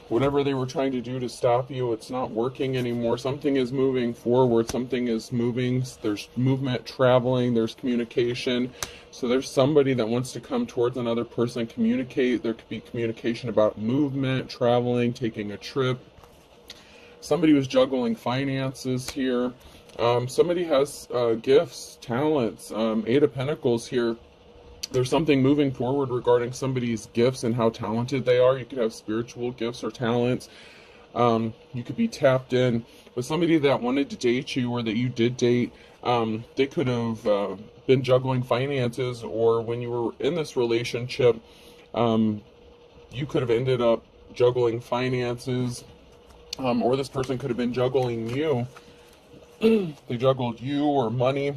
whatever they were trying to do to stop you, it's not working anymore. Something is moving forward. Something is moving. There's movement, traveling, there's communication. So there's somebody that wants to come towards another person, communicate. There could be communication about movement, traveling, taking a trip. Somebody was juggling finances here. Somebody has gifts, talents, Eight of Pentacles here. There's something moving forward regarding somebody's gifts and how talented they are. You could have spiritual gifts or talents. You could be tapped in with somebody that wanted to date you or that you did date. They could have been juggling finances, or when you were in this relationship, you could have ended up juggling finances, or this person could have been juggling you. They juggled you or money.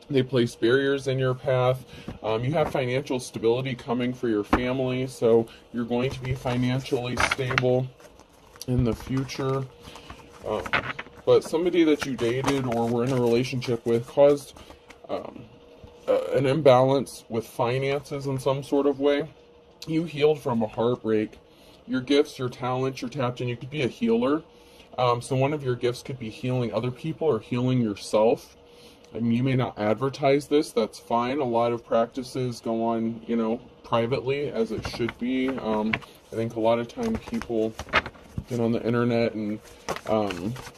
They placed barriers in your path. You have financial stability coming for your family, so you're going to be financially stable in the future. But somebody that you dated or were in a relationship with caused an imbalance with finances in some sort of way. You healed from a heartbreak. Your gifts, your talents, you're tapped in. You could be a healer. So one of your gifts could be healing other people or healing yourself. I mean, you may not advertise this, that's fine. A lot of practices go on, privately, as it should be. I think a lot of time people get on the internet and,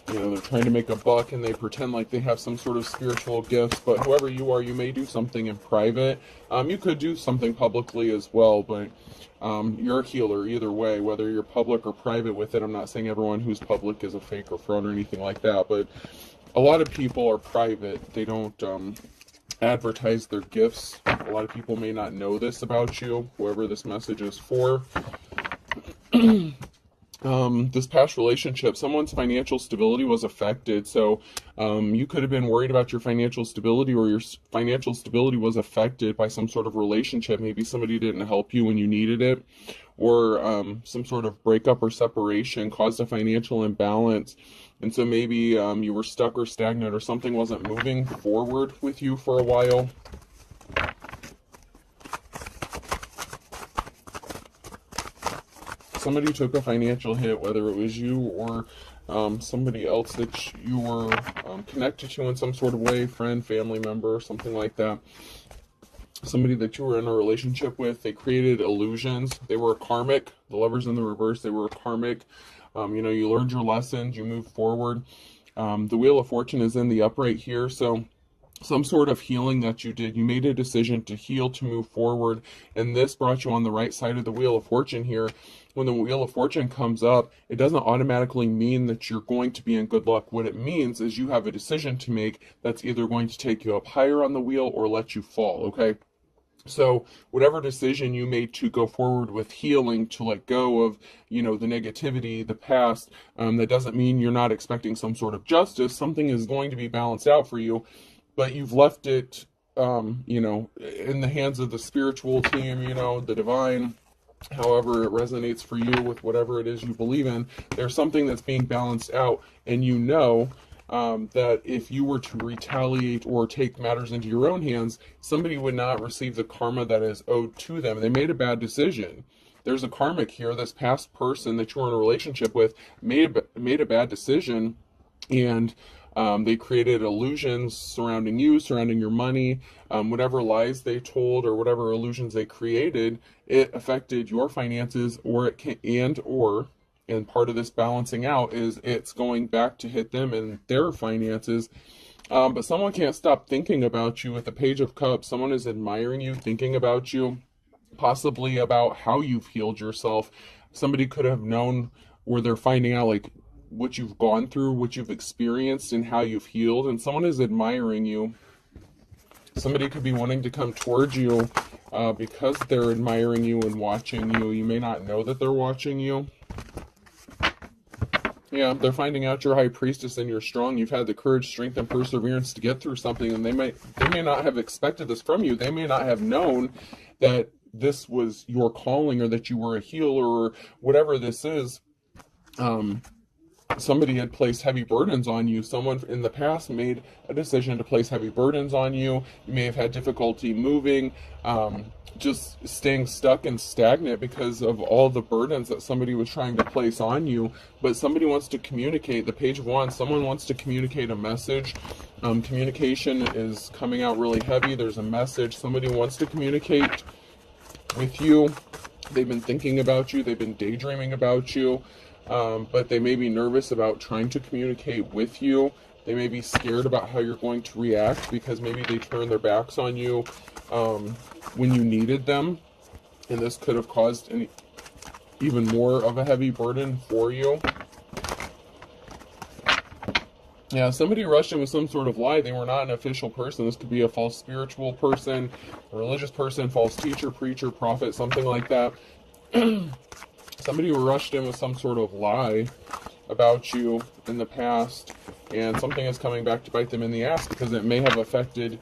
they're trying to make a buck and they pretend like they have some sort of spiritual gifts. But whoever you are, you may do something in private. You could do something publicly as well, but you're a healer either way, whether you're public or private with it. I'm not saying everyone who's public is a fake or fraud or anything like that, but a lot of people are private. They don't advertise their gifts. A lot of people may not know this about you, whoever this message is for. This past relationship, someone's financial stability was affected. So you could have been worried about your financial stability, or your financial stability was affected by some sort of relationship. Maybe somebody didn't help you when you needed it, or some sort of breakup or separation caused a financial imbalance. And so maybe you were stuck or stagnant, or something wasn't moving forward with you for a while. Somebody took a financial hit, whether it was you or somebody else that you were connected to in some sort of way, friend, family member, something like that. Somebody that you were in a relationship with, they created illusions. They were karmic. The Lovers in the reverse, they were karmic. You learned your lessons, you moved forward. The Wheel of Fortune is in the upright here, so some sort of healing that you did. You made a decision to heal, to move forward, and this brought you on the right side of the Wheel of Fortune here. When the Wheel of Fortune comes up, it doesn't automatically mean that you're going to be in good luck. What it means is you have a decision to make that's either going to take you up higher on the wheel or let you fall, okay? So whatever decision you made to go forward with healing, to let go of, the negativity, the past, that doesn't mean you're not expecting some sort of justice. Something is going to be balanced out for you, but you've left it, in the hands of the spiritual team, the divine, however it resonates for you with whatever it is you believe in. There's something that's being balanced out, and that if you were to retaliate or take matters into your own hands, somebody would not receive the karma that is owed to them. They made a bad decision. There's a karmic here. This past person that you were in a relationship with made a bad decision, and they created illusions surrounding you, surrounding your money, whatever lies they told or whatever illusions they created. It affected your finances, and part of this balancing out is it's going back to hit them and their finances. But someone can't stop thinking about you with the Page of Cups. Someone is admiring you, thinking about you, possibly about how you've healed yourself. Somebody could have known, or they're finding out like what you've gone through, what you've experienced, and how you've healed. And someone is admiring you. Somebody could be wanting to come towards you because they're admiring you and watching you. You may not know that they're watching you. Yeah, they're finding out you're High Priestess and you're strong. You've had the courage, strength, and perseverance to get through something, and they may not have expected this from you. They may not have known that this was your calling, or that you were a healer, or whatever this is. Somebody had placed heavy burdens on you. Someone in the past made a decision to place heavy burdens on you. You may have had difficulty moving. just staying stuck and stagnant because of all the burdens that somebody was trying to place on you. But somebody wants to communicate. The Page of Wands, someone wants to communicate a message. Communication is coming out really heavy. There's a message. Somebody wants to communicate with you. They've been thinking about you. They've been daydreaming about you. But they may be nervous about trying to communicate with you. They may be scared about how you're going to react because maybe they turned their backs on you when you needed them. And this could have caused even more of a heavy burden for you. Yeah, somebody rushed in with some sort of lie. They were not an official person. This could be a false spiritual person, a religious person, false teacher, preacher, prophet, something like that. Somebody rushed in with some sort of lie about you in the past, and something is coming back to bite them in the ass because it may have affected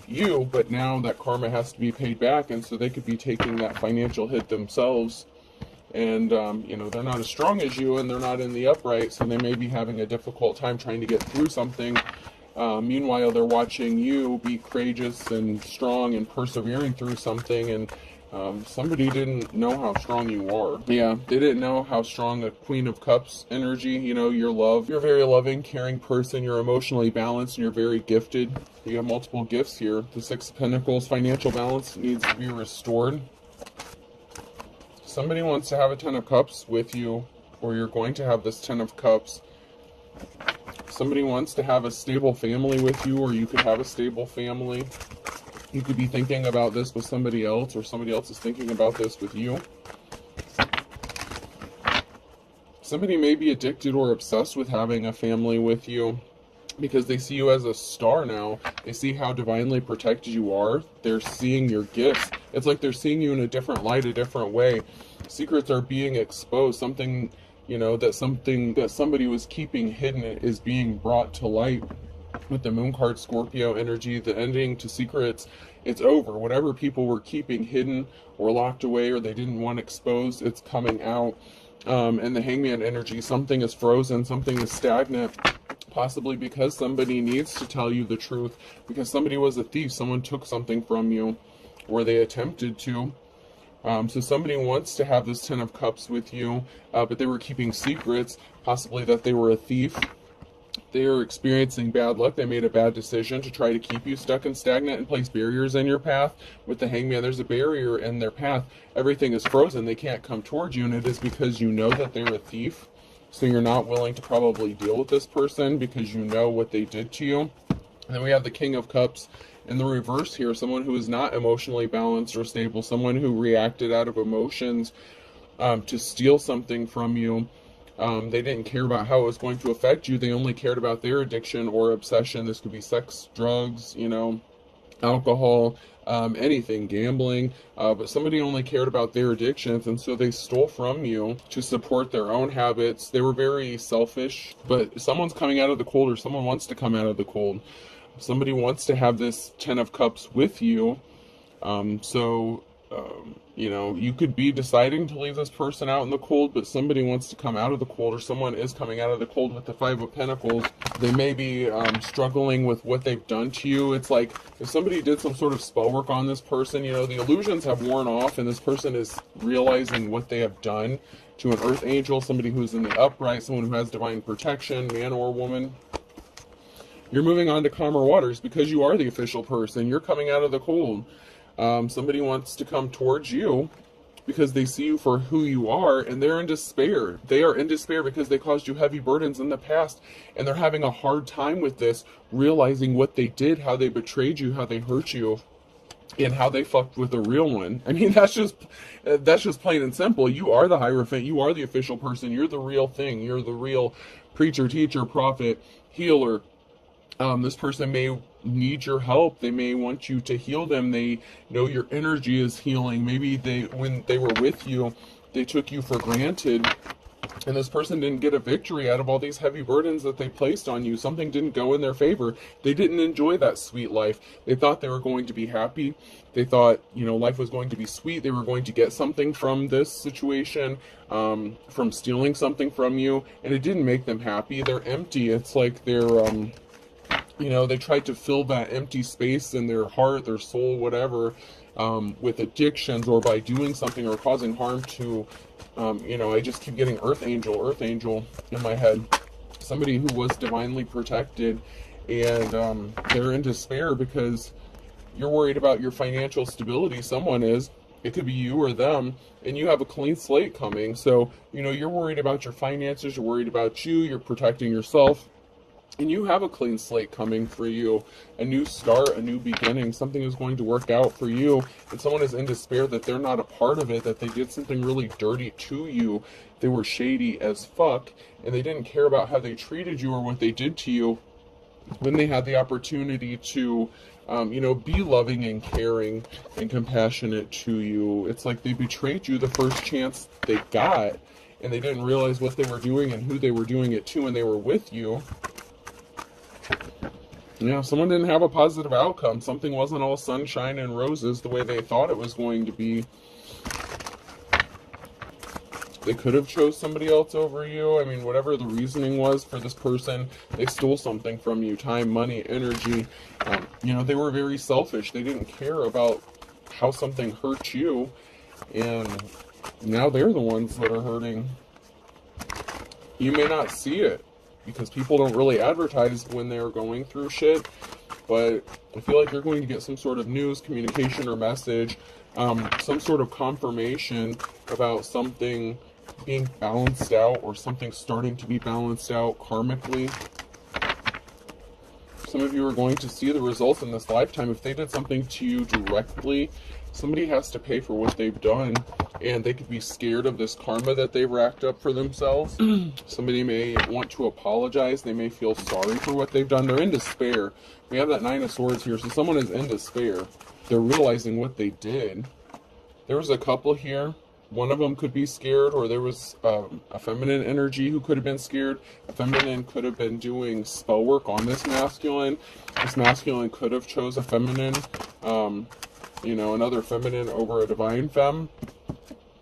you, but now that karma has to be paid back, and so they could be taking that financial hit themselves. And, you know, they're not as strong as you, and they're not in the upright, so they may be having a difficult time trying to get through something. Meanwhile, they're watching you be courageous and strong and persevering through something, and somebody didn't know how strong you are. Yeah, they didn't know how strong a Queen of Cups energy, you know, your love. You're a very loving, caring person. You're emotionally balanced, and you're very gifted. You have multiple gifts here. The Six of Pentacles, financial balance needs to be restored. Somebody wants to have a Ten of Cups with you, or you're going to have this Ten of Cups. Somebody wants to have a stable family with you, or you could have a stable family. You could be thinking about this with somebody else, or somebody else is thinking about this with you. Somebody may be addicted or obsessed with having a family with you because they see you as a star now. They see how divinely protected you are. They're seeing your gifts. It's like they're seeing you in a different light, a different way. Secrets are being exposed. Something, you know, that somebody was keeping hidden is being brought to light. With the Moon card, Scorpio energy, the ending to secrets, it's over. Whatever people were keeping hidden or locked away or they didn't want exposed, it's coming out. And the Hangman energy, something is frozen, something is stagnant. Possibly because somebody needs to tell you the truth, because somebody was a thief, someone took something from you, or they attempted to. So somebody wants to have this Ten of Cups with you, but they were keeping secrets, possibly that they were a thief. They are experiencing bad luck. They made a bad decision to try to keep you stuck and stagnant and place barriers in your path. With the Hangman, there's a barrier in their path. Everything is frozen. They can't come towards you, and it is because you know that they're a thief. So you're not willing to probably deal with this person because you know what they did to you. And then we have the King of Cups in the reverse here, someone who is not emotionally balanced or stable, someone who reacted out of emotions to steal something from you. They didn't care about how it was going to affect you. They only cared about their addiction or obsession. This could be sex, drugs, you know, alcohol, anything, gambling, but somebody only cared about their addictions, and so they stole from you to support their own habits. They were very selfish, but someone's coming out of the cold, or someone wants to come out of the cold. Somebody wants to have this Ten of Cups with you. You know, you could be deciding to leave this person out in the cold, but somebody wants to come out of the cold, or someone is coming out of the cold with the Five of Pentacles. They may be struggling with what they've done to you. It's like if somebody did some sort of spell work on this person, you know, the illusions have worn off, and this person is realizing what they have done to an earth angel, somebody who's in the upright, someone who has divine protection, man or woman. You're moving on to calmer waters because you are the official person. You're coming out of the cold. Somebody wants to come towards you because they see you for who you are, and they're in despair. They are in despair because they caused you heavy burdens in the past, and they're having a hard time with this, realizing what they did, how they betrayed you, how they hurt you, and how they fucked with the real one. I mean, that's just plain and simple. You are the Hierophant. You are the official person. You're the real thing. You're the real preacher, teacher, prophet, healer. This person may need your help. They may want you to heal them. They know your energy is healing. Maybe when they were with you, they took you for granted, and this person didn't get a victory out of all these heavy burdens that they placed on you. Something didn't go in their favor. They didn't enjoy that sweet life. They thought they were going to be happy. They thought, you know, life was going to be sweet. They were going to get something from this situation, from stealing something from you, and it didn't make them happy. They're empty. It's like they're you know, they tried to fill that empty space in their heart, their soul, whatever, with addictions, or by doing something or causing harm to, I just keep getting Earth Angel in my head. Somebody who was divinely protected, and they're in despair because you're worried about your financial stability. Someone is. It could be you or them, and you have a clean slate coming. So, you're worried about your finances, you're worried about you, you're protecting yourself, and you have a clean slate coming for you. A new start, a new beginning, something is going to work out for you, and someone is in despair that they're not a part of it, that they did something really dirty to you. They were shady as fuck, and they didn't care about how they treated you or what they did to you when they had the opportunity to be loving and caring and compassionate to you. It's like they betrayed you the first chance they got, and they didn't realize what they were doing and who they were doing it to, and they were with you. Someone didn't have a positive outcome. Something wasn't all sunshine and roses the way they thought it was going to be. They could have chose somebody else over you. I mean, whatever the reasoning was for this person, they stole something from you. Time, money, energy. They were very selfish. They didn't care about how something hurt you. And now they're the ones that are hurting. You may not see it because people don't really advertise when they're going through shit. But I feel like you're going to get some sort of news, communication, or message. Some sort of confirmation about something being balanced out, or something starting to be balanced out karmically. Some of you are going to see the results in this lifetime. If they did something to you directly, somebody has to pay for what they've done, and they could be scared of this karma that they've racked up for themselves. Somebody may want to apologize. They may feel sorry for what they've done. They're in despair. We have that Nine of Swords here, so someone is in despair. They're realizing what they did. There was a couple here. One of them could be scared, or there was a feminine energy who could have been scared. A feminine could have been doing spell work on this masculine. This masculine could have chose a feminine, another feminine over a divine femme.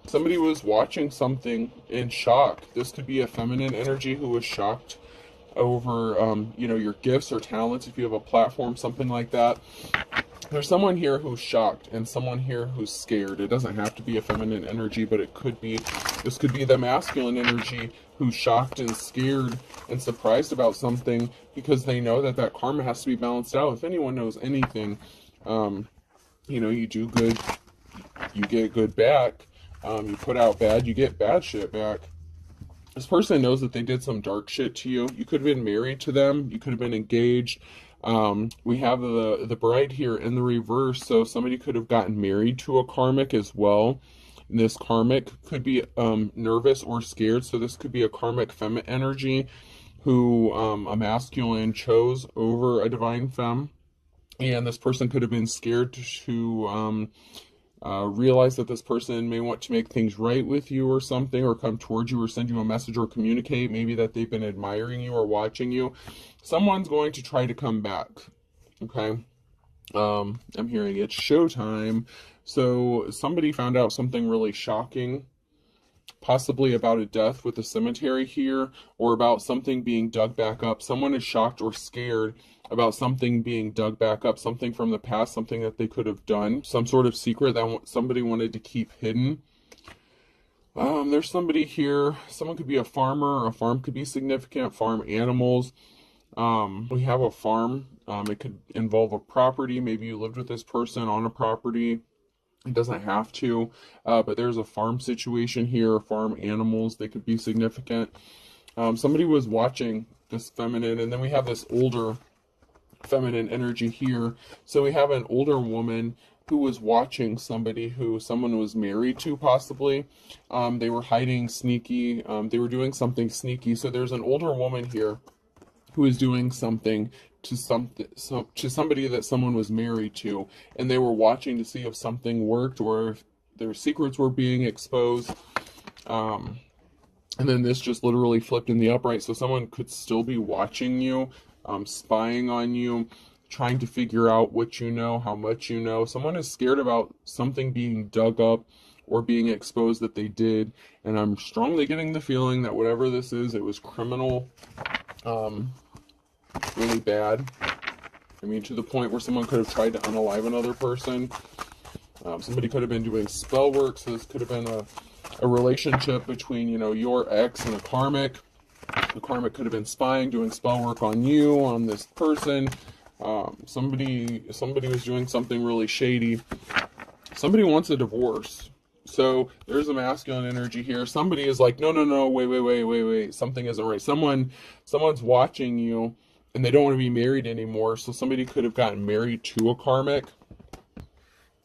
Somebody was watching something in shock. This could be a feminine energy who was shocked over, your gifts or talents, if you have a platform, something like that. There's someone here who's shocked and someone here who's scared. It doesn't have to be a feminine energy, but this could be the masculine energy who's shocked and scared and surprised about something because they know that karma has to be balanced out. If anyone knows anything, you do good, you get good back. You put out bad, you get bad shit back. This person knows that they did some dark shit to you. You could have been married to them. You could have been engaged. We have the bride here in the reverse, so somebody could have gotten married to a karmic as well. And this karmic could be nervous or scared, so this could be a karmic femme energy who a masculine chose over a divine femme. And this person could have been scared to realize that this person may want to make things right with you or something, or come towards you or send you a message or communicate, maybe that they've been admiring you or watching you. Someone's going to try to come back, okay? I'm hearing it's showtime. So somebody found out something really shocking, possibly about a death with a cemetery here, or about something being dug back up. Someone is shocked or scared about something being dug back up, something from the past, something that they could have done, some sort of secret that somebody wanted to keep hidden. There's somebody here. Someone could be a farmer. A farm could be significant. Farm animals. We have a farm. It could involve a property. Maybe you lived with this person on a property. It doesn't have to, but there's a farm situation here. Farm animals, they could be significant. Somebody was watching this feminine, and then we have this older feminine energy here. So we have an older woman who was watching somebody who someone was married to, possibly. They were hiding sneaky. They were doing something sneaky. So there's an older woman here who is doing something to somebody that someone was married to, and they were watching to see if something worked or if their secrets were being exposed. And then this just literally flipped in the upright, so someone could still be watching you, spying on you, trying to figure out what you know, how much you know. Someone is scared about something being dug up or being exposed that they did, and I'm strongly getting the feeling that whatever this is, it was criminal, really bad. I mean, to the point where someone could have tried to unalive another person. Somebody could have been doing spell work, so this could have been a relationship between, you know, your ex and a karmic. The karmic could have been spying, doing spell work on you, on this person. Somebody was doing something really shady. Somebody wants a divorce. So there's a masculine energy here. Somebody is like, no, wait. Something isn't right. Someone's watching you and they don't want to be married anymore. So somebody could have gotten married to a karmic.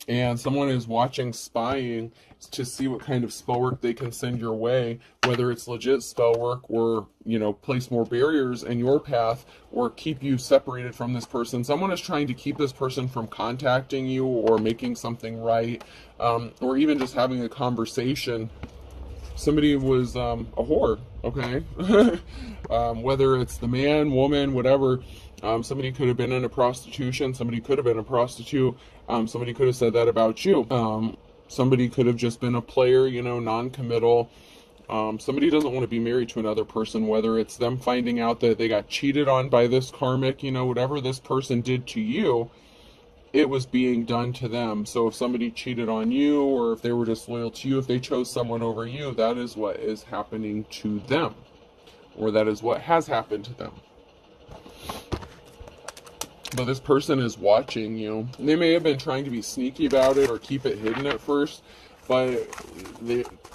And someone is watching, spying to see what kind of spell work they can send your way, whether it's legit spell work or, you know, place more barriers in your path or keep you separated from this person. Someone is trying to keep this person from contacting you or making something right, or even just having a conversation. Somebody was a whore, okay? Whether it's the man, woman, whatever. Somebody could have been in a prostitution. Somebody could have been a prostitute. Somebody could have said that about you. Somebody could have just been a player, you know, non-committal. Somebody doesn't want to be married to another person, whether it's them finding out that they got cheated on by this karmic, you know, whatever this person did to you, it was being done to them. So if somebody cheated on you, or if they were disloyal to you, if they chose someone over you, that is what is happening to them, or that is what has happened to them. But this person is watching you. They may have been trying to be sneaky about it or keep it hidden at first, but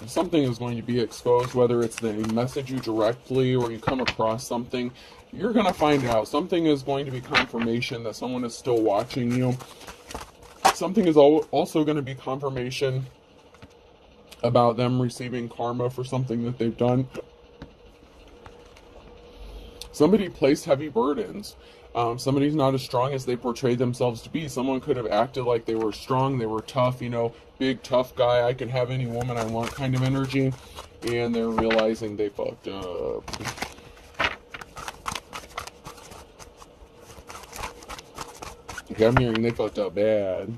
something is going to be exposed, whether it's they message you directly or you come across something. You're going to find out. Something is going to be confirmation that someone is still watching you. Something is also going to be confirmation about them receiving karma for something that they've done. Somebody placed heavy burdens. Somebody's not as strong as they portrayed themselves to be. Someone could have acted like they were strong, they were tough, you know, big tough guy, I can have any woman I want kind of energy, and they're realizing they fucked up. Okay, I'm hearing they fucked up bad.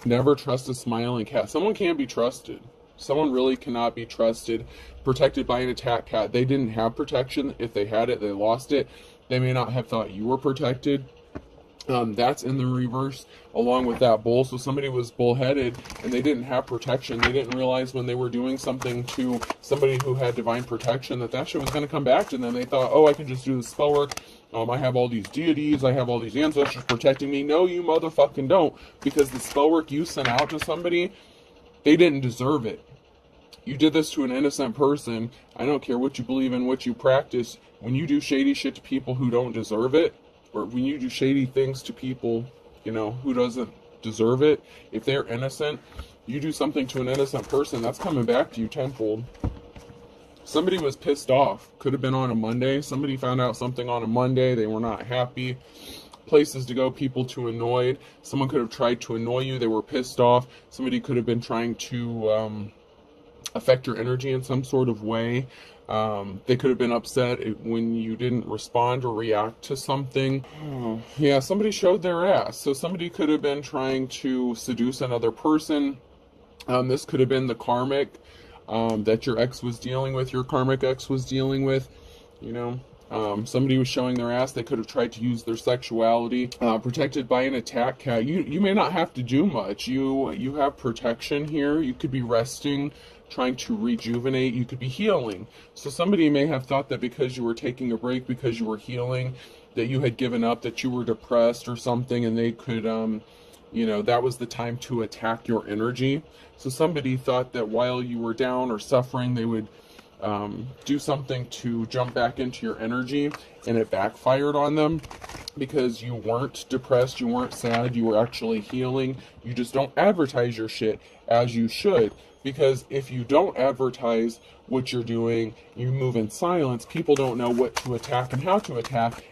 Never trust a smiling cat. Someone can't be trusted. Someone really cannot be trusted. Protected by an attack cat. They didn't have protection. If they had it, they lost it. They may not have thought you were protected. That's in the reverse, along with that bull. So somebody was bullheaded and they didn't have protection. They didn't realize when they were doing something to somebody who had divine protection that shit was going to come back to them. They thought, oh, I can just do the spell work. I have all these deities. I have all these ancestors protecting me. No, you motherfucking don't. Because the spell work you sent out to somebody, they didn't deserve it. You did this to an innocent person. I don't care what you believe in, what you practice. When you do shady shit to people who don't deserve it, or when you do shady things to people, you know, who doesn't deserve it, if they're innocent, you do something to an innocent person, that's coming back to you tenfold. Somebody was pissed off. Could have been on a Monday. Somebody found out something on a Monday. They were not happy. Places to go, people to annoyed. Someone could have tried to annoy you. They were pissed off. Somebody could have been trying to affect your energy in some sort of way. They could have been upset when you didn't respond or react to something. Yeah, somebody showed their ass. So somebody could have been trying to seduce another person. This could have been the karmic that your ex was dealing with, your karmic ex was dealing with, you know. Somebody was showing their ass. They could have tried to use their sexuality. Protected by an attack cat. You may not have to do much. You have protection here. You could be resting, trying to rejuvenate. You could be healing. So somebody may have thought that because you were taking a break, because you were healing, that you had given up, that you were depressed or something, and they could, you know, that was the time to attack your energy. So somebody thought that while you were down or suffering, they would do something to jump back into your energy, and it backfired on them because you weren't depressed, you weren't sad, you were actually healing. You just don't advertise your shit as you should, because if you don't advertise what you're doing, you move in silence, people don't know what to attack and how to attack.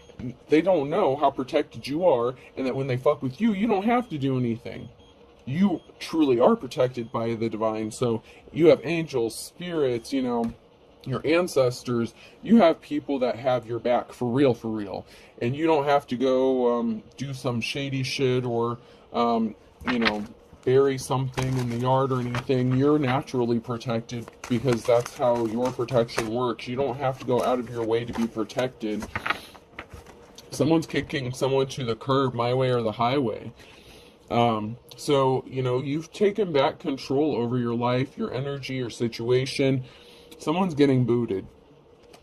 They don't know how protected you are, and that when they fuck with you, you don't have to do anything. You truly are protected by the divine. So you have angels, spirits, you know, your ancestors. You have people that have your back for real, and you don't have to go do some shady shit or you know, bury something in the yard or anything. You're naturally protected because that's how your protection works. You don't have to go out of your way to be protected. Someone's kicking someone to the curb, my way or the highway. So, you know, you've taken back control over your life, your energy, your situation. Someone's getting booted.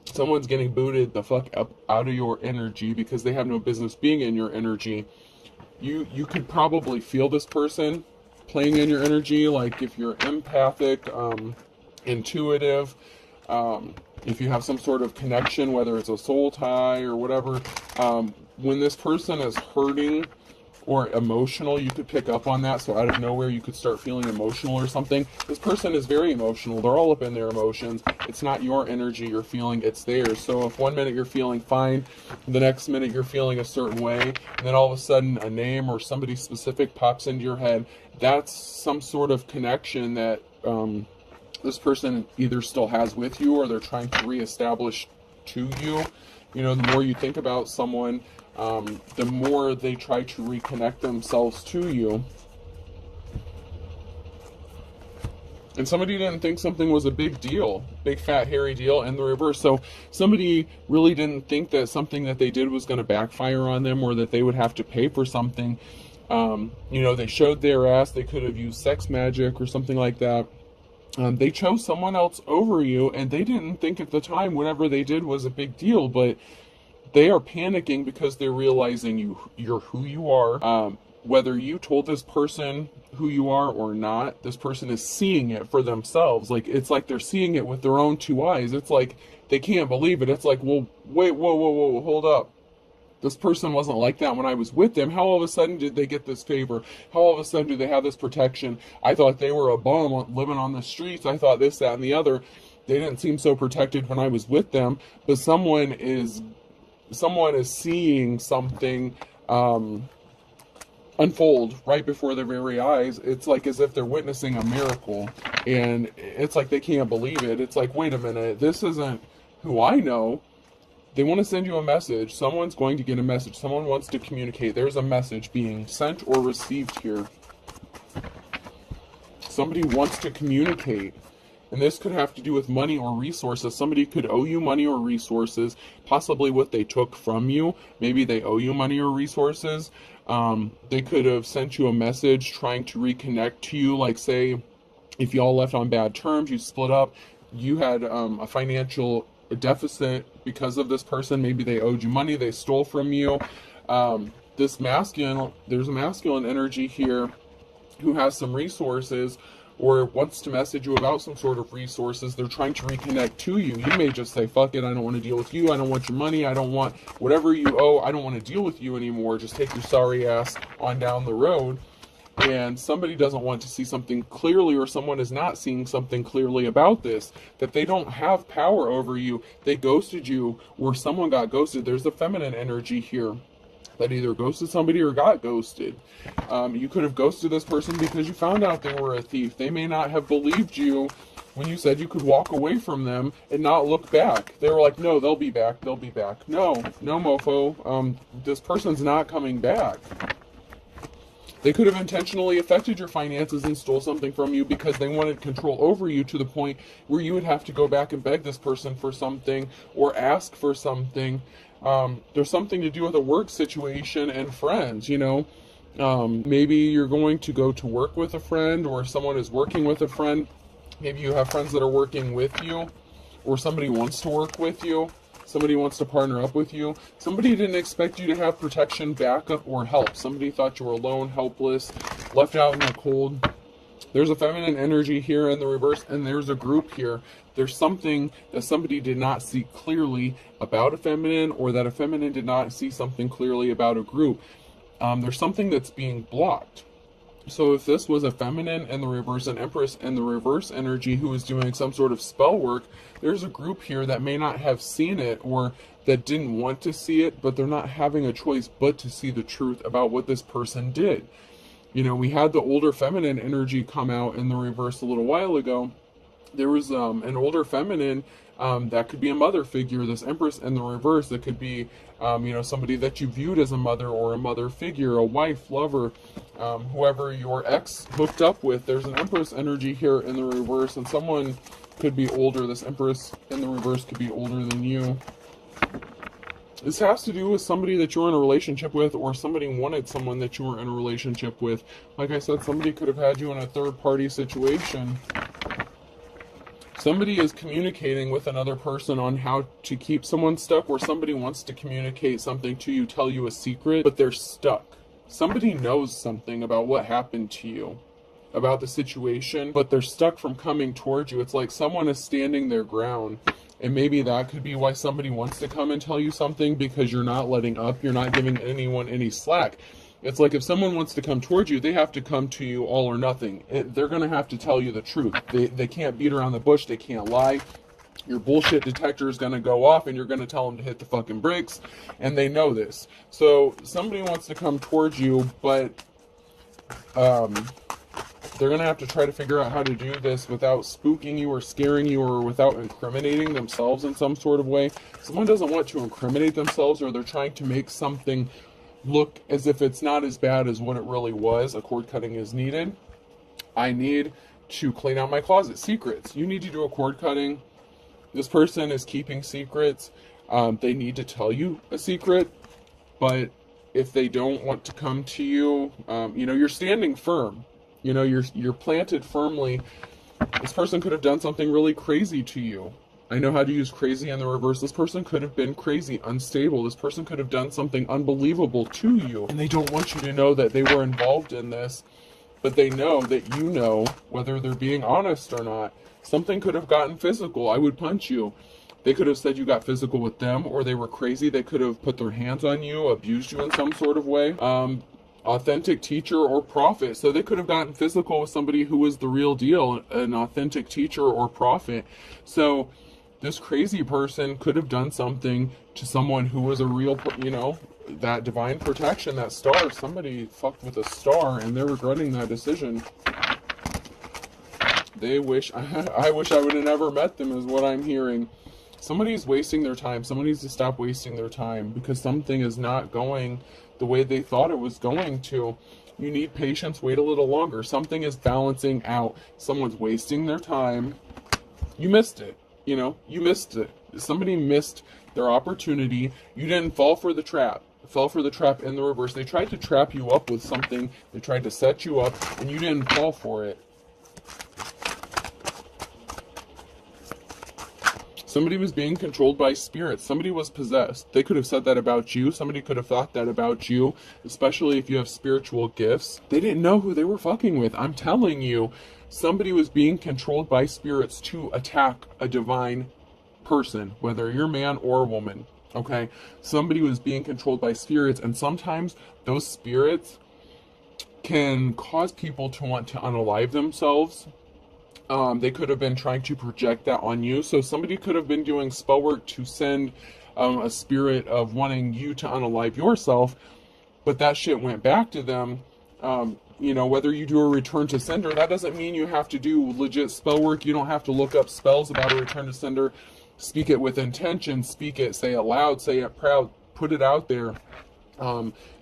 Someone's getting booted the fuck up out of your energy because they have no business being in your energy. You could probably feel this person playing in your energy, like if you're empathic, intuitive, if you have some sort of connection, whether it's a soul tie or whatever, when this person is hurting or emotional, you could pick up on that. So out of nowhere, you could start feeling emotional or something. This person is very emotional. They're all up in their emotions. It's not your energy you're feeling, it's theirs. So if one minute you're feeling fine, the next minute you're feeling a certain way, and then all of a sudden a name or somebody specific pops into your head, that's some sort of connection that this person either still has with you or they're trying to reestablish to you. You know, the more you think about someone, the more they try to reconnect themselves to you. And somebody didn't think something was a big deal, big fat hairy deal, and the reverse. So somebody really didn't think that something that they did was going to backfire on them, or that they would have to pay for something. You know, they showed their ass. They could have used sex magic or something like that. They chose someone else over you, and they didn't think at the time whatever they did was a big deal, but they are panicking because they're realizing you're who you are. Whether you told this person who you are or not, this person is seeing it for themselves. Like, it's like they're seeing it with their own two eyes. It's like they can't believe it. It's like, well, wait, whoa, hold up. This person wasn't like that when I was with them. How all of a sudden did they get this favor? How all of a sudden do they have this protection? I thought they were a bum living on the streets. I thought this, that, and the other. They didn't seem so protected when I was with them. But someone is seeing something unfold right before their very eyes. It's like as if they're witnessing a miracle, and it's like they can't believe it. It's like, wait a minute, this isn't who I know. They want to send you a message. Someone's going to get a message. Someone wants to communicate. There's a message being sent or received here. Somebody wants to communicate. And this could have to do with money or resources. Somebody could owe you money or resources, possibly what they took from you. Maybe they owe you money or resources. They could have sent you a message trying to reconnect to you. Like, say, if y'all left on bad terms, you split up, you had a financial deficit because of this person. Maybe they owed you money, they stole from you. There's a masculine energy here who has some resources, or wants to message you about some sort of resources. They're trying to reconnect to you. You may just say, fuck it, I don't want to deal with you. I don't want your money. I don't want whatever you owe. I don't want to deal with you anymore. Just take your sorry ass on down the road. And somebody doesn't want to see something clearly, or someone is not seeing something clearly about this, that they don't have power over you. They ghosted you, or someone got ghosted. There's a feminine energy here that either ghosted somebody or got ghosted. You could have ghosted this person because you found out they were a thief. They may not have believed you when you said you could walk away from them and not look back. They were like, no, they'll be back. They'll be back. No, mofo. This person's not coming back. They could have intentionally affected your finances and stole something from you because they wanted control over you, to the point where you would have to go back and beg this person for something or ask for something. There's something to do with a work situation and friends, you know. Maybe you're going to go to work with a friend, or someone is working with a friend. Maybe you have friends that are working with you, or somebody wants to work with you. Somebody wants to partner up with you. Somebody didn't expect you to have protection, backup, or help. Somebody thought you were alone, helpless, left out in the cold. There's a feminine energy here in the reverse, and there's a group here. There's something that somebody did not see clearly about a feminine, or that a feminine did not see something clearly about a group. There's something that's being blocked. So if this was a feminine in the reverse, an empress in the reverse energy who is doing some sort of spell work, there's a group here that may not have seen it, or that didn't want to see it, but they're not having a choice but to see the truth about what this person did. You know, we had the older feminine energy come out in the reverse a little while ago. There was an older feminine that could be a mother figure. This empress in the reverse, that could be you know, somebody that you viewed as a mother, or a mother figure, a wife, lover, whoever your ex hooked up with. There's an empress energy here in the reverse, and someone could be older. This empress in the reverse could be older than you. This has to do with somebody that you're in a relationship with, or somebody wanted someone that you were in a relationship with. Like I said, somebody could have had you in a third-party situation. Somebody is communicating with another person on how to keep someone stuck, or somebody wants to communicate something to you, tell you a secret, but they're stuck. Somebody knows something about what happened to you, about the situation, but they're stuck from coming towards you. It's like someone is standing their ground. And maybe that could be why somebody wants to come and tell you something, because you're not letting up. You're not giving anyone any slack. It's like if someone wants to come towards you, they have to come to you all or nothing. They're going to have to tell you the truth. They can't beat around the bush. They can't lie. Your bullshit detector is going to go off, and you're going to tell them to hit the fucking brakes. And they know this. So somebody wants to come towards you, but they're going to have to try to figure out how to do this without spooking you or scaring you, or without incriminating themselves in some sort of way. Someone doesn't want to incriminate themselves, or they're trying to make something look as if it's not as bad as what it really was. A cord cutting is needed. I need to clean out my closet. Secrets. You need to do a cord cutting. This person is keeping secrets. They need to tell you a secret, but if they don't want to come to you, you're standing firm. You're planted firmly. This person could have done something really crazy to you. I know how to use crazy in the reverse. This person could have been crazy, unstable. This person could have done something unbelievable to you. And they don't want you to know that they were involved in this. But they know that you know whether they're being honest or not. Something could have gotten physical. I would punch you. They could have said you got physical with them, or they were crazy. They could have put their hands on you, abused you in some sort of way. Authentic teacher or prophet. So they could have gotten physical with somebody who was the real deal, an authentic teacher or prophet. So this crazy person could have done something to someone who was a real, that divine protection, that star. Somebody fucked with a star and they're regretting that decision. They wish, I wish I would have never met them, is what I'm hearing. Somebody's wasting their time. Somebody needs to stop wasting their time, because something is not going the way they thought it was going to. You need patience. Wait a little longer. Something is balancing out. Someone's wasting their time. You missed it. You missed it. Somebody missed their opportunity. You didn't fall for the trap. Fell for the trap in the reverse. They tried to trap you up with something. They tried to set you up, and you didn't fall for it. Somebody was being controlled by spirits. Somebody was possessed. They could have said that about you. Somebody could have thought that about you, especially if you have spiritual gifts. They didn't know who they were fucking with. I'm telling you, somebody was being controlled by spirits to attack a divine person, whether you're man or woman, okay? Somebody was being controlled by spirits, and sometimes those spirits can cause people to want to unalive themselves. They could have been trying to project that on you. So somebody could have been doing spell work to send a spirit of wanting you to unalive yourself, but that shit went back to them. Whether you do a return to sender, that doesn't mean you have to do legit spell work. You don't have to look up spells about a return to sender. Speak it with intention. Speak it. Say it loud. Say it proud. Put it out there.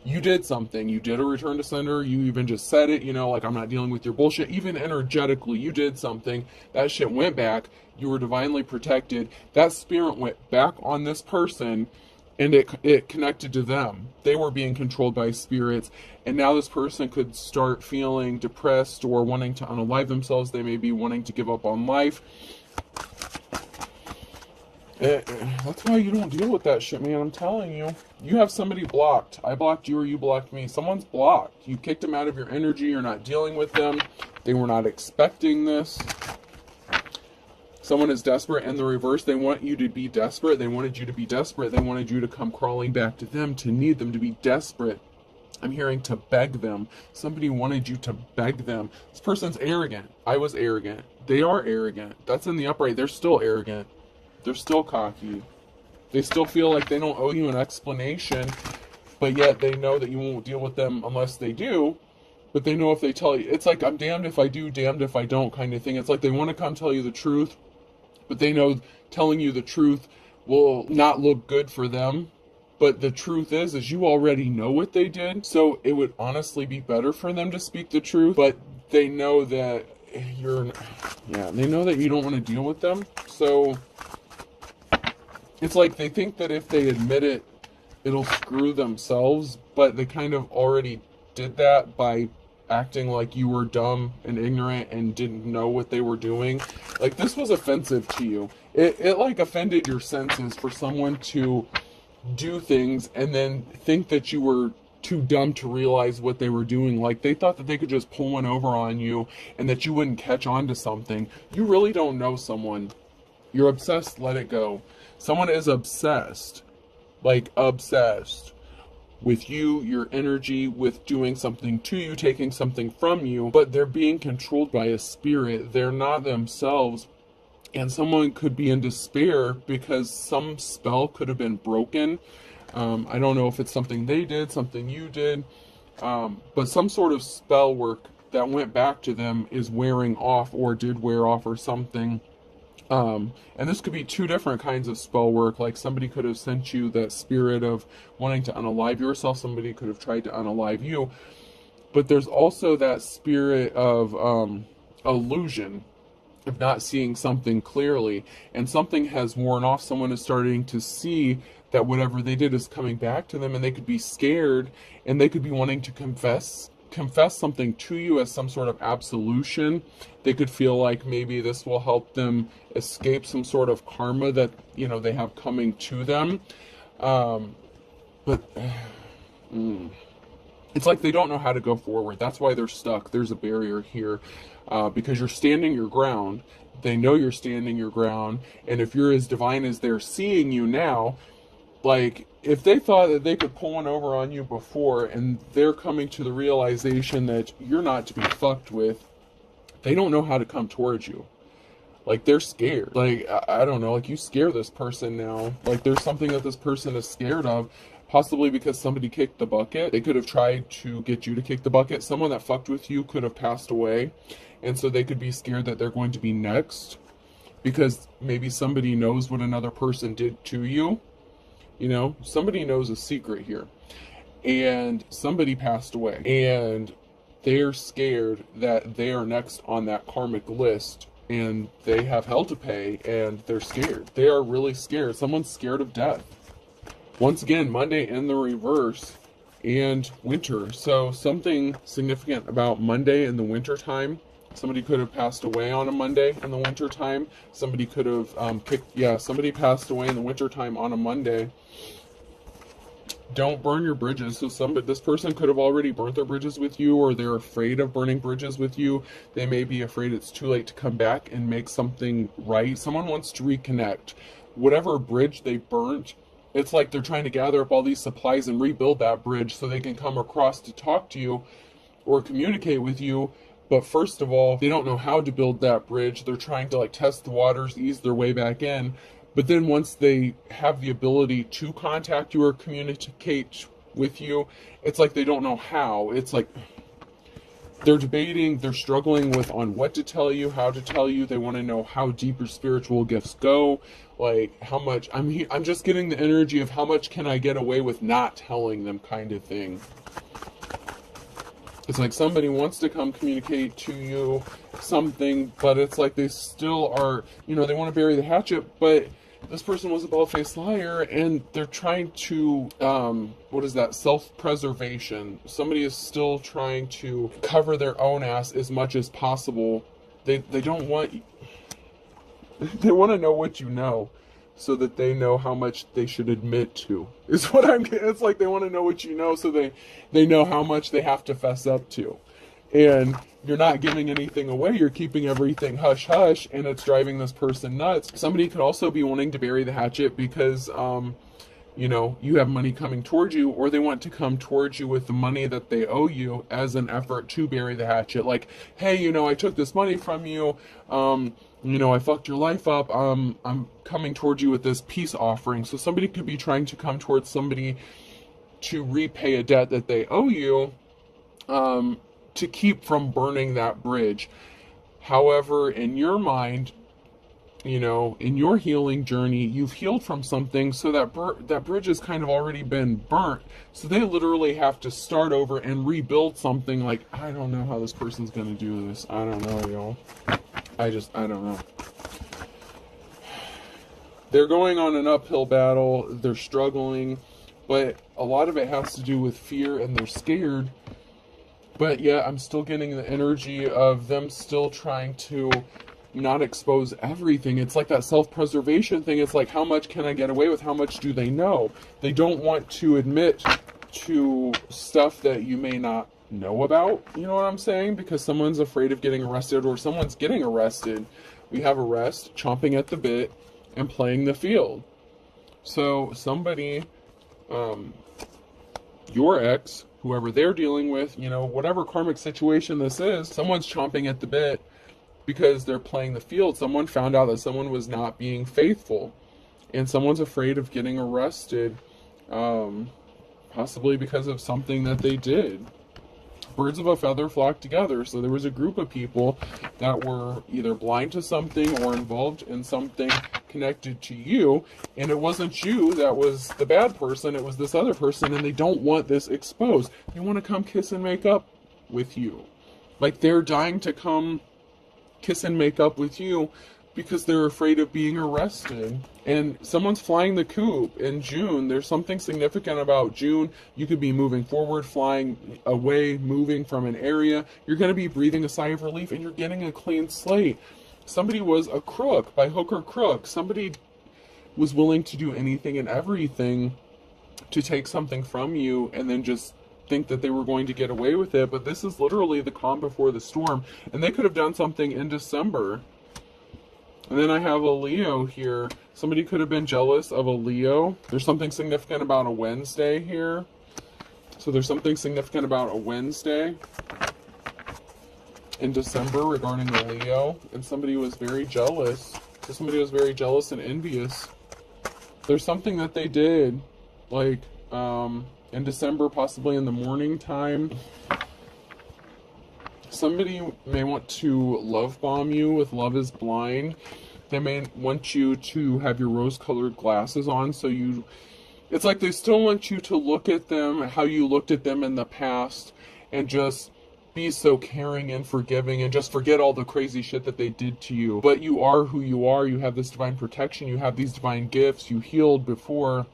You did something. You did a return to sender. You even just said it, like, I'm not dealing with your bullshit. Even energetically, you did something. That shit went back. You were divinely protected. That spirit went back on this person, and it connected to them. They were being controlled by spirits, and now this person could start feeling depressed or wanting to unalive themselves. They may be wanting to give up on life. That's why you don't deal with that shit, man. I'm telling you. You have somebody blocked. I blocked you, or you blocked me. Someone's blocked. You kicked them out of your energy. You're not dealing with them. They were not expecting this. Someone is desperate in the reverse. They want you to be desperate. They wanted you to be desperate. They wanted you to come crawling back to them, to need them, to be desperate. I'm hearing to beg them. Somebody wanted you to beg them. This person's arrogant. I was arrogant. They are arrogant. That's in the upright. They're still arrogant. They're still cocky. They still feel like they don't owe you an explanation, but yet they know that you won't deal with them unless they do. But they know if they tell you, it's like, I'm damned if I do, damned if I don't kind of thing. It's like they want to come tell you the truth, but they know telling you the truth will not look good for them. But the truth is you already know what they did. So it would honestly be better for them to speak the truth, but they know that they know that you don't want to deal with them. So it's like they think that if they admit it, it'll screw themselves, but they kind of already did that by acting like you were dumb and ignorant and didn't know what they were doing. Like, this was offensive to you. It like offended your senses for someone to do things and then think that you were too dumb to realize what they were doing. Like, they thought that they could just pull one over on you and that you wouldn't catch on to something. You really don't know someone. You're obsessed, let it go. Someone is obsessed, like obsessed, with you, your energy, with doing something to you, taking something from you, but they're being controlled by a spirit. They're not themselves. And someone could be in despair because some spell could have been broken. I don't know if it's something they did, something you did, but some sort of spell work that went back to them is wearing off, or did wear off, or something. And this could be two different kinds of spell work. Like, somebody could have sent you that spirit of wanting to unalive yourself. Somebody could have tried to unalive you. But there's also that spirit of illusion, of not seeing something clearly. And something has worn off. Someone is starting to see that whatever they did is coming back to them, and they could be scared, and they could be wanting to confess something to you as some sort of absolution. They could feel like maybe this will help them escape some sort of karma that, you know, they have coming to them. But it's like they don't know how to go forward. That's why they're stuck. There's a barrier here, because you're standing your ground. They know you're standing your ground. And if you're as divine as they're seeing you now, like, if they thought that they could pull one over on you before, and they're coming to the realization that you're not to be fucked with, they don't know how to come towards you. Like, they're scared. Like, I don't know, like, you scare this person now. Like, there's something that this person is scared of, possibly because somebody kicked the bucket. They could have tried to get you to kick the bucket. Someone that fucked with you could have passed away, and so they could be scared that they're going to be next, because maybe somebody knows what another person did to you. You know, somebody knows a secret here, and somebody passed away, and they're scared that they are next on that karmic list, and they have hell to pay, and they're scared. They are really scared. Someone's scared of death. Once again, Monday in the reverse, and winter. So something significant about Monday in the winter time. Somebody could have passed away on a Monday in the winter time. Somebody could have somebody passed away in the winter time on a Monday. Don't burn your bridges. So this person could have already burnt their bridges with you, or they're afraid of burning bridges with you. They may be afraid it's too late to come back and make something right. Someone wants to reconnect. Whatever bridge they burnt, it's like they're trying to gather up all these supplies and rebuild that bridge so they can come across to talk to you or communicate with you. But first of all, they don't know how to build that bridge. They're trying to, like, test the waters, ease their way back in. But then once they have the ability to contact you or communicate with you, it's like they don't know how. It's like they're debating, they're struggling with on what to tell you, how to tell you. They want to know how deep your spiritual gifts go. Like, how much, I'm just getting the energy of how much can I get away with not telling them, kind of thing. It's like somebody wants to come communicate to you something, but it's like they still are, you know, they want to bury the hatchet, but this person was a bald-faced liar, and they're trying to, self-preservation. Somebody is still trying to cover their own ass as much as possible. They don't want, they want to know what you know, so that they know how much they should admit to, is what I'm getting. It's like they want to know what you know, so they know how much they have to fess up to. And you're not giving anything away, you're keeping everything hush-hush, and it's driving this person nuts. Somebody could also be wanting to bury the hatchet because, you know, you have money coming towards you, or they want to come towards you with the money that they owe you as an effort to bury the hatchet. Like, hey, you know, I took this money from you, you know, I fucked your life up, I'm coming towards you with this peace offering. So somebody could be trying to come towards somebody to repay a debt that they owe you, to keep from burning that bridge. However, in your mind, you know, in your healing journey, you've healed from something, so that bridge has kind of already been burnt. So they literally have to start over and rebuild something. Like, I don't know how this person's gonna do this. I don't know, y'all. I don't know. They're going on an uphill battle. They're struggling. but a lot of it has to do with fear, and they're scared. But yeah, I'm still getting the energy of them still trying to not expose everything. It's like that self-preservation thing. It's like, how much can I get away with? How much do they know? They don't want to admit to stuff that you may not know about. You know what I'm saying? Because someone's afraid of getting arrested, or someone's getting arrested. We have arrest, chomping at the bit, and playing the field. So somebody, your ex, whoever they're dealing with, you know, whatever karmic situation this is, someone's chomping at the bit because they're playing the field. Someone found out that someone was not being faithful, and someone's afraid of getting arrested, possibly because of something that they did. Birds of a feather flock together. So there was a group of people that were either blind to something or involved in something connected to you, and it wasn't you that was the bad person, it was this other person, and they don't want this exposed. They want to come kiss and make up with you. Like, they're dying to come kiss and make up with you because they're afraid of being arrested. And someone's flying the coop in June. There's something significant about June. You could be moving forward, flying away, moving from an area. You're going to be breathing a sigh of relief, and you're getting a clean slate. Somebody was a crook, by hook or crook. Somebody was willing to do anything and everything to take something from you, and then just think that they were going to get away with it. But this is literally the calm before the storm, and they could have done something in December. And then I have a Leo here. Somebody could have been jealous of a Leo. There's something significant about a Wednesday here. So there's something significant about a Wednesday in December regarding a Leo. And somebody was very jealous. So somebody was very jealous and envious. There's something that they did, like, in December, possibly in the morning time. Somebody may want to love bomb you with Love is Blind. They may want you to have your rose-colored glasses on, so it's like they still want you to look at them how you looked at them in the past, and just be so caring and forgiving, and just forget all the crazy shit that they did to you. But you are who you are. You have this divine protection. You have these divine gifts. You healed before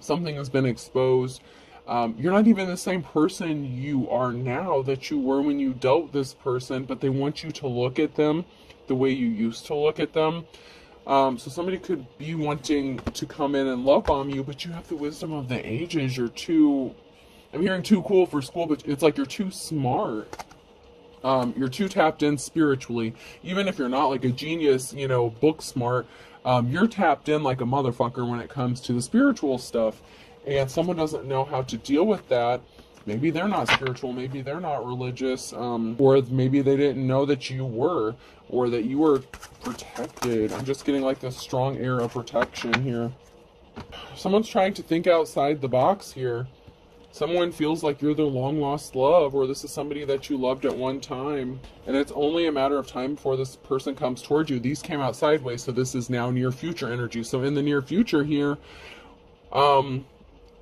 something has been exposed. You're not even the same person you are now that you were when you dealt with this person, but they want you to look at them the way you used to look at them. So somebody could be wanting to come in and love bomb you, but you have the wisdom of the ages. You're too, I'm hearing too cool for school, but it's like you're too smart. You're too tapped in spiritually. Even if you're not like a genius, you know, book smart, you're tapped in like a motherfucker when it comes to the spiritual stuff. And someone doesn't know how to deal with that. Maybe they're not spiritual, maybe they're not religious, or maybe they didn't know that you were, or that you were protected. I'm just getting like this strong air of protection here. Someone's trying to think outside the box here. Someone feels like you're their long lost love, or this is somebody that you loved at one time, and it's only a matter of time before this person comes towards you. These came out sideways, so this is now near future energy. So in the near future here,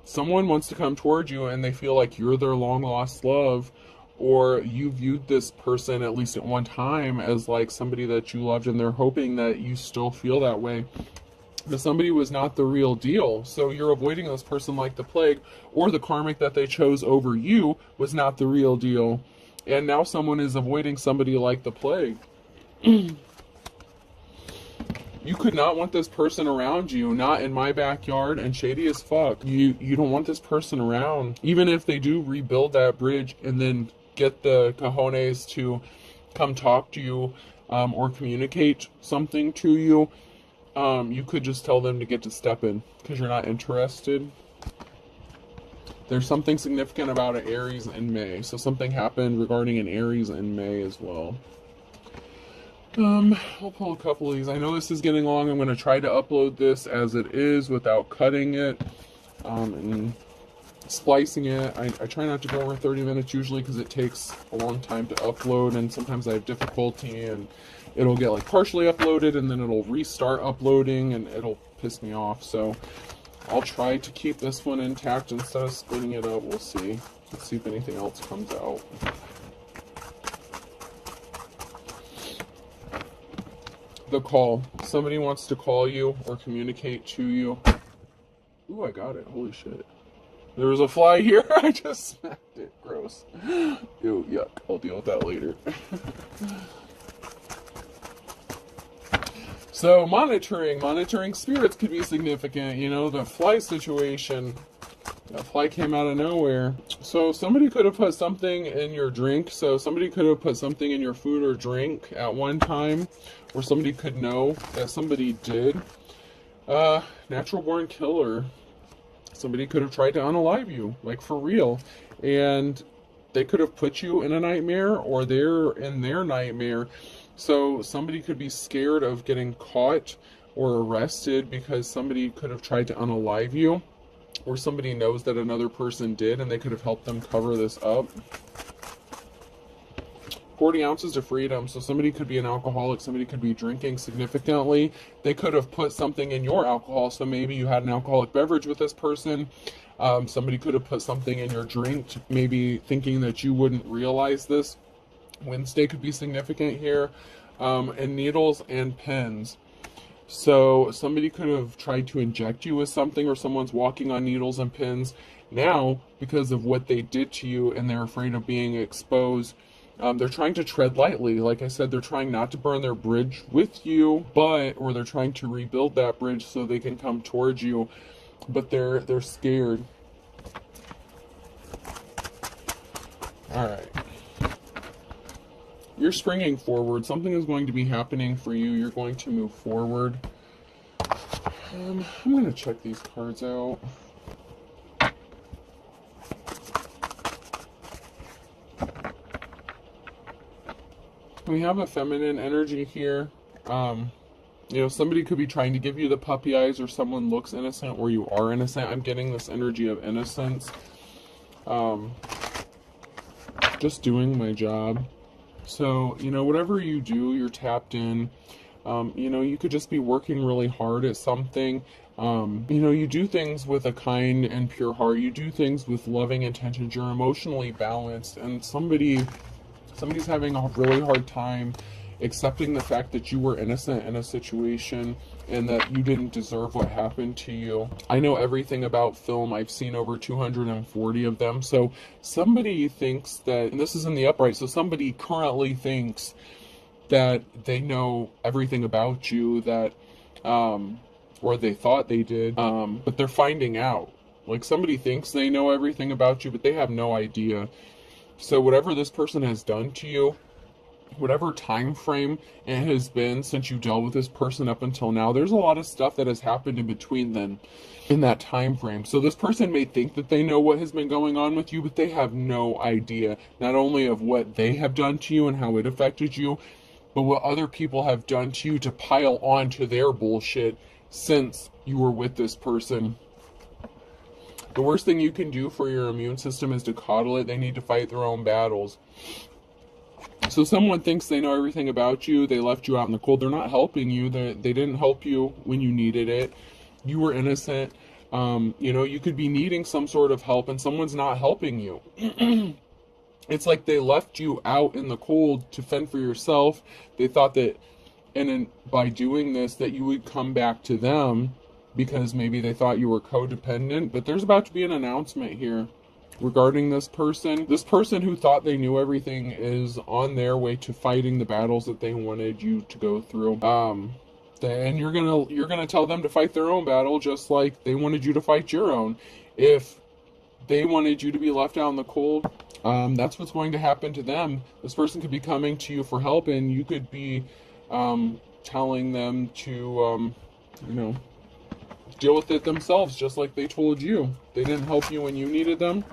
someone wants to come towards you, and they feel like you're their long lost love, or you viewed this person at least at one time as like somebody that you loved, and they're hoping that you still feel that way. But somebody was not the real deal, so you're avoiding this person like the plague, or the karmic that they chose over you was not the real deal, and now someone is avoiding somebody like the plague. You could not want this person around you, not in my backyard, and shady as fuck. You don't want this person around. Even if they do rebuild that bridge and then get the cojones to come talk to you, or communicate something to you, you could just tell them to get to stepping because you're not interested. There's something significant about an Aries in May. So something happened regarding an Aries in May as well. I'll pull a couple of these. I know this is getting long. I'm going to try to upload this as it is without cutting it and splicing it. I try not to go over 30 minutes usually because it takes a long time to upload, and sometimes I have difficulty, and it'll get like partially uploaded and then it'll restart uploading and it'll piss me off. So I'll try to keep this one intact instead of splitting it up. We'll see. Let's see if anything else comes out. The call. Somebody wants to call you or communicate to you. Ooh, I got it. Holy shit. There was a fly here. I just smacked it. Gross. Ew, yuck. I'll deal with that later. So monitoring spirits could be significant. You know, the fly situation, that fly came out of nowhere. So somebody could have put something in your drink. So somebody could have put something in your food or drink at one time, or somebody could know that somebody did. Natural born killer. Somebody could have tried to unalive you, like for real. And they could have put you in a nightmare, or they're in their nightmare. So somebody could be scared of getting caught or arrested because somebody could have tried to unalive you, or somebody knows that another person did and they could have helped them cover this up. 40 ounces to freedom. So somebody could be an alcoholic, somebody could be drinking significantly. They could have put something in your alcohol. So maybe you had an alcoholic beverage with this person. Somebody could have put something in your drink, maybe thinking that you wouldn't realize this. Wednesday could be significant here. And needles and pins. So somebody could have tried to inject you with something, or someone's walking on needles and pins now because of what they did to you and they're afraid of being exposed. They're trying to tread lightly. Like I said, they're trying not to burn their bridge with you, or they're trying to rebuild that bridge so they can come towards you, but they're scared. All right. You're springing forward. Something is going to be happening for you. You're going to move forward. I'm going to check these cards out. We have a feminine energy here. You know, somebody could be trying to give you the puppy eyes, or someone looks innocent or you are innocent. I'm getting this energy of innocence. Just doing my job. So, you know, whatever you do, you're tapped in. You know, you could just be working really hard at something. You know, you do things with a kind and pure heart. You do things with loving intentions. You're emotionally balanced, and somebody's having a really hard time accepting the fact that you were innocent in a situation and that you didn't deserve what happened to you. I know everything about film. I've seen over 240 of them. So somebody thinks that, and this is in the upright, so somebody currently thinks that they know everything about you, that, or they thought they did, but they're finding out. Like, somebody thinks they know everything about you, but they have no idea. So whatever this person has done to you, whatever time frame it has been since you dealt with this person up until now, there's a lot of stuff that has happened in between then, in that time frame. So this person may think that they know what has been going on with you, but they have no idea, not only of what they have done to you and how it affected you, but what other people have done to you to pile on to their bullshit since you were with this person. The worst thing you can do for your immune system is to coddle it. They need to fight their own battles. So someone thinks they know everything about you. They left you out in the cold. They're not helping you. They didn't help you when you needed it. You were innocent. You know, you could be needing some sort of help and someone's not helping you. It's like they left you out in the cold to fend for yourself. They thought that, by doing this, that you would come back to them, because maybe they thought you were codependent. But there's about to be an announcement here regarding this person. This person who thought they knew everything is on their way to fighting the battles that they wanted you to go through. And you're gonna tell them to fight their own battle, just like they wanted you to fight your own. If they wanted you to be left out in the cold, that's what's going to happen to them. This person could be coming to you for help, and you could be telling them to, you know, deal with it themselves, just like they told you. They didn't help you when you needed them,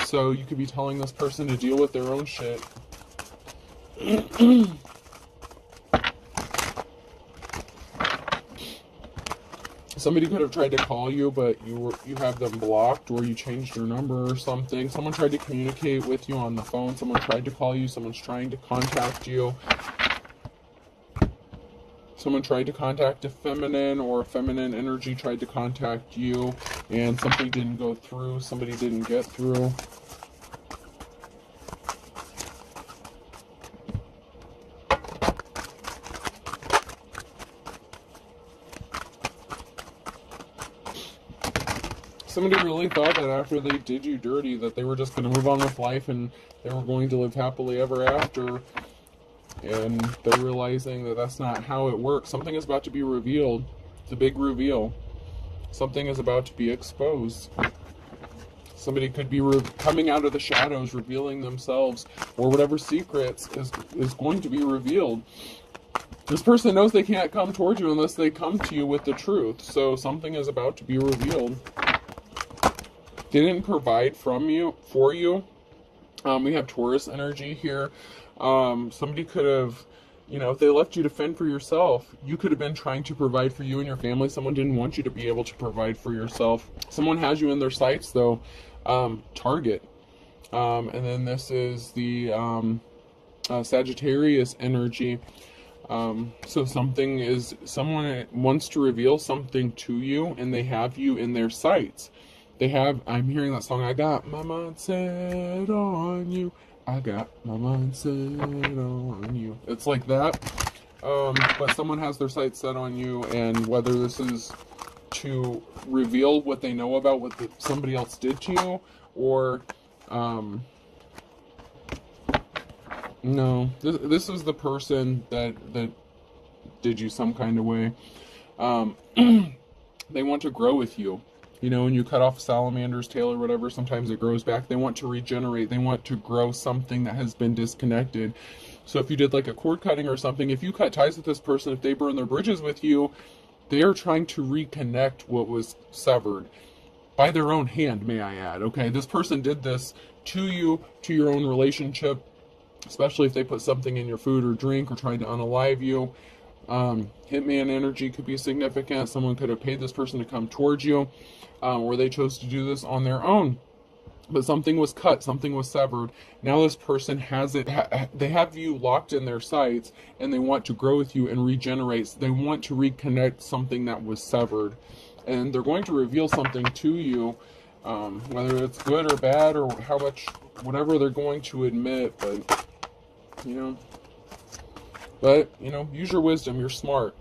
so you could be telling this person to deal with their own shit. Somebody could have tried to call you, but you have them blocked, or you changed your number or something. Someone tried to communicate with you on the phone. Someone tried to call you. Someone's trying to contact you. Someone tried to contact a feminine, or a feminine energy tried to contact you, and something didn't go through. Somebody didn't get through. Somebody really thought that after they did you dirty that they were just going to move on with life and they were going to live happily ever after. And they're realizing that that's not how it works. Something is about to be revealed. It's a big reveal. Something is about to be exposed. Somebody could be coming out of the shadows, revealing themselves, or whatever secrets is going to be revealed. This person knows they can't come towards you unless they come to you with the truth. So something is about to be revealed. They didn't provide for you. We have Taurus energy here. Somebody could have, if they left you to fend for yourself, you could have been trying to provide for you and your family. Someone didn't want you to be able to provide for yourself. Someone has you in their sights, though. Target. And then this is the Sagittarius energy. So someone wants to reveal something to you, and they have you in their sights. I'm hearing that song, I got my mind set on you. I got my mind set on you. It's like that. But someone has their sights set on you, and whether this is to reveal what they know about what somebody else did to you, or no, this is the person that did you some kind of way. They want to grow with you. When you cut off a salamander's tail or whatever, sometimes it grows back. They want to regenerate. They want to grow something that has been disconnected. So if you did like a cord cutting or something, if you cut ties with this person, if they burn their bridges with you, they are trying to reconnect what was severed. By their own hand, may I add. Okay, this person did this to you, to your own relationship, especially if they put something in your food or drink or tried to unalive you. Hitman energy could be significant. Someone could have paid this person to come towards you, or they chose to do this on their own. But something was cut, something was severed. Now this person has it, they have you locked in their sights, and they want to grow with you and regenerate. They want to reconnect something that was severed. And they're going to reveal something to you, whether it's good or bad or how much, whatever they're going to admit. But, use your wisdom, you're smart.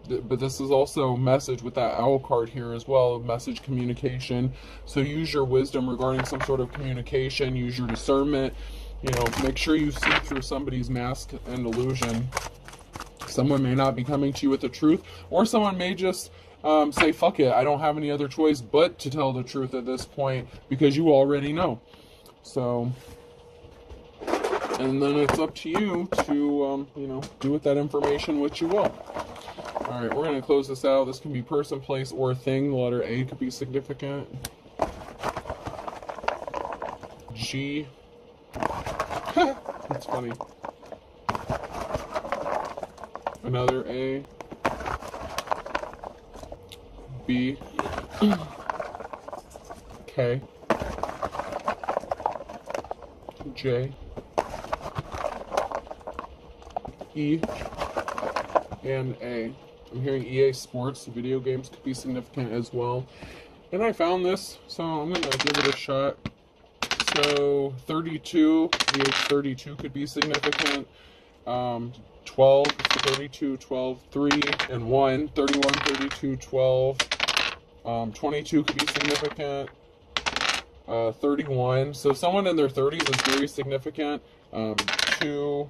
But this is also a message with that owl card here as well, message communication. So use your wisdom regarding some sort of communication, use your discernment, make sure you see through somebody's mask and illusion. Someone may not be coming to you with the truth, or someone may just say, fuck it, I don't have any other choice but to tell the truth at this point, because you already know. So, and then it's up to you to, do with that information what you will. All right, we're going to close this out. This can be person, place, or thing. The letter A could be significant. G. That's funny. Another A. B. K. J. E. And A. I'm hearing EA Sports, video games could be significant as well. And I found this, so I'm going to give it a shot. So 32, the age 32 could be significant. 12, 32, 12, 3, and 1. 31, 32, 12. 22 could be significant. 31. So someone in their 30s is very significant. 2.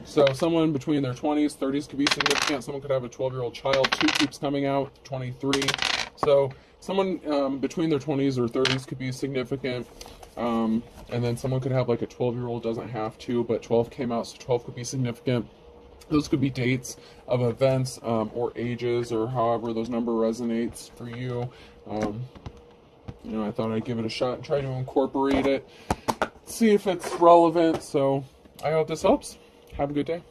So someone between their 20s, 30s could be significant. Someone could have a 12-year-old child. 2 keeps coming out. 23. So someone between their 20s or 30s could be significant. And then someone could have like a 12-year-old, doesn't have to, but 12 came out, so 12 could be significant. Those could be dates of events or ages, or however those number resonates for you. I thought I'd give it a shot and try to incorporate it, see if it's relevant. So I hope this helps. Have a good day.